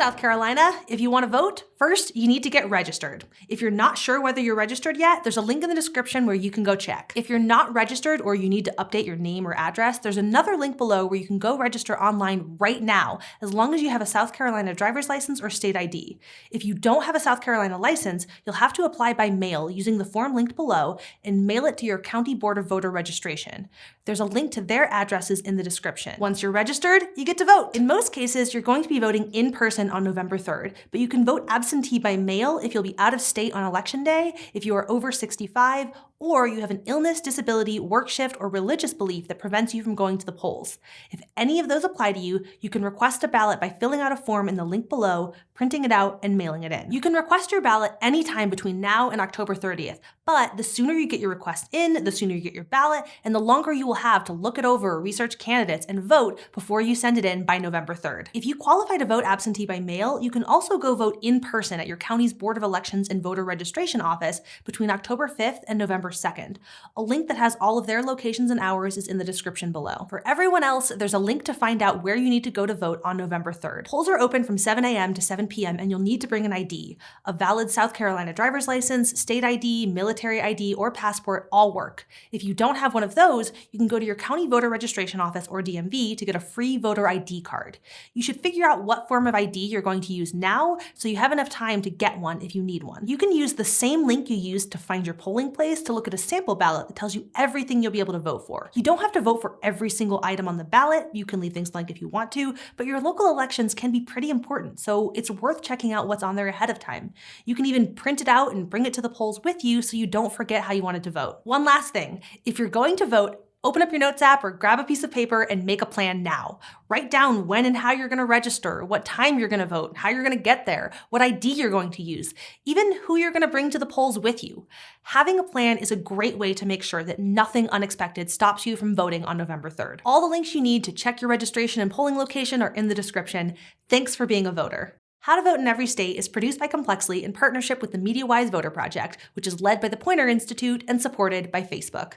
South Carolina. If you want to vote, first, you need to get registered. If you're not sure whether you're registered yet, there's a link in the description where you can go check. If you're not registered or you need to update your name or address, there's another link below where you can go register online right now, as long as you have a South Carolina driver's license or state ID. If you don't have a South Carolina license, you'll have to apply by mail using the form linked below and mail it to your County Board of Voter Registration. There's a link to their addresses in the description. Once you're registered, you get to vote. In most cases, you're going to be voting in person on November 3rd, but you can vote absentee by mail if you'll be out of state on election day, if you are over 65, or you have an illness, disability, work shift, or religious belief that prevents you from going to the polls. If any of those apply to you, you can request a ballot by filling out a form in the link below, printing it out, and mailing it in. You can request your ballot anytime between now and October 30th, but the sooner you get your request in, the sooner you get your ballot, and the longer you will have to look it over, research candidates, and vote before you send it in by November 3rd. If you qualify to vote absentee by mail, you can also go vote in person at your county's Board of Elections and Voter Registration Office between October 5th and November 2nd. A link that has all of their locations and hours is in the description below. For everyone else, there's a link to find out where you need to go to vote on November 3rd. Polls are open from 7 a.m. to 7 p.m. and you'll need to bring an ID. A valid South Carolina driver's license, state ID, military ID, or passport all work. If you don't have one of those, you can go to your county voter registration office or DMV to get a free voter ID card. You should figure out what form of ID you're going to use now so you have enough time to get one if you need one. You can use the same link you used to find your polling place to look at a sample ballot that tells you everything you'll be able to vote for. You don't have to vote for every single item on the ballot. You can leave things blank if you want to, but your local elections can be pretty important, so it's worth checking out what's on there ahead of time. You can even print it out and bring it to the polls with you so you don't forget how you wanted to vote. One last thing, if you're going to vote, open up your notes app or grab a piece of paper and make a plan now. Write down when and how you're going to register, what time you're going to vote, how you're going to get there, what ID you're going to use, even who you're going to bring to the polls with you. Having a plan is a great way to make sure that nothing unexpected stops you from voting on November 3rd. All the links you need to check your registration and polling location are in the description. Thanks for being a voter. How to Vote in Every State is produced by Complexly in partnership with the MediaWise Voter Project, which is led by the Poynter Institute and supported by Facebook.